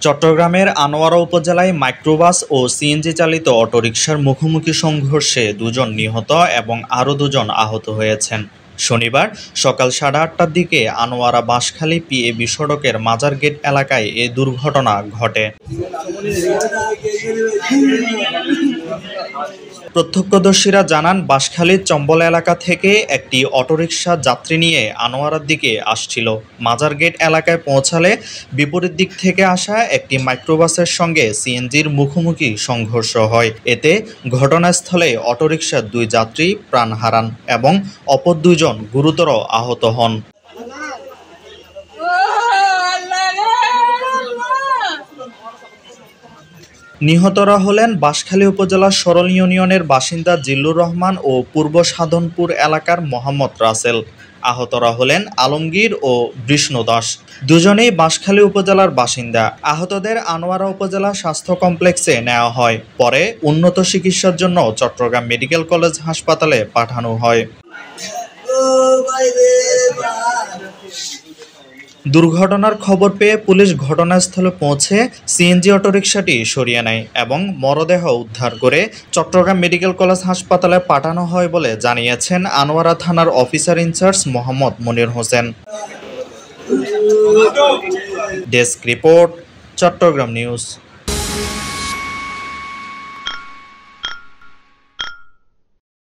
চট্টগ্রামের আনোয়ারা উপজেলায় মাইক্রোবাস ও সিএনজি চালিত অটোরিকশার মুখোমুখি সংঘর্ষে দুজন নিহত এবং আরও দুজন আহত হয়েছেন। শনিবার সকাল 8:30টার দিকে আনোয়ারা বাঁশখালী পিএবি সড়কের মাজার গেট এলাকায় এ দুর্ঘটনা ঘটে। প্রত্যক্ষদর্শীরা জানান, বাঁশখালীর চম্বল এলাকা থেকে একটি অটোরিকশা যাত্রী নিয়ে আনোয়ারার দিকে আসছিল। মাজার গেট এলাকায় পৌঁছালে বিপরীত দিক থেকে আসা একটি মাইক্রোবাসের সঙ্গে সিএনজির মুখোমুখি সংঘর্ষ হয়। এতে ঘটনাস্থলে অটোরিকশার 2 যাত্রী প্রাণ হারান এবং অপর 2 জন গুরুতর আহত হন। নিহতরা হলেন বাঁশখালী উপজেলার সরল ইউনিয়নের বাসিন্দা জিল্লুর রহমান ও পূর্ব সাধনপুর এলাকার মোহাম্মদ রাসেল। আহতরা হলেন আলমগীর ও বিষ্ণু দাস, দুজনেই বাঁশখালী উপজেলার বাসিন্দা। আহতদের আনোয়ারা উপজেলা স্বাস্থ্য কমপ্লেক্সে নেওয়া হয়, পরে উন্নত চিকিৎসার জন্য চট্টগ্রাম মেডিকেল কলেজ হাসপাতালে পাঠানো হয়। দুর্ঘটনার খবর পেয়ে পুলিশ ঘটনাস্থলে পৌঁছে সিএনজি অটোরিকশাটি সরিয়ে নেয় এবং মরদেহ উদ্ধার করে চট্টগ্রাম মেডিকেল কলেজ হাসপাতালে পাঠানো হয় বলে জানিয়েছেন আনোয়ারা থানার officer in charge Mohammad Monir Hossain. Desk report, Chattogram news.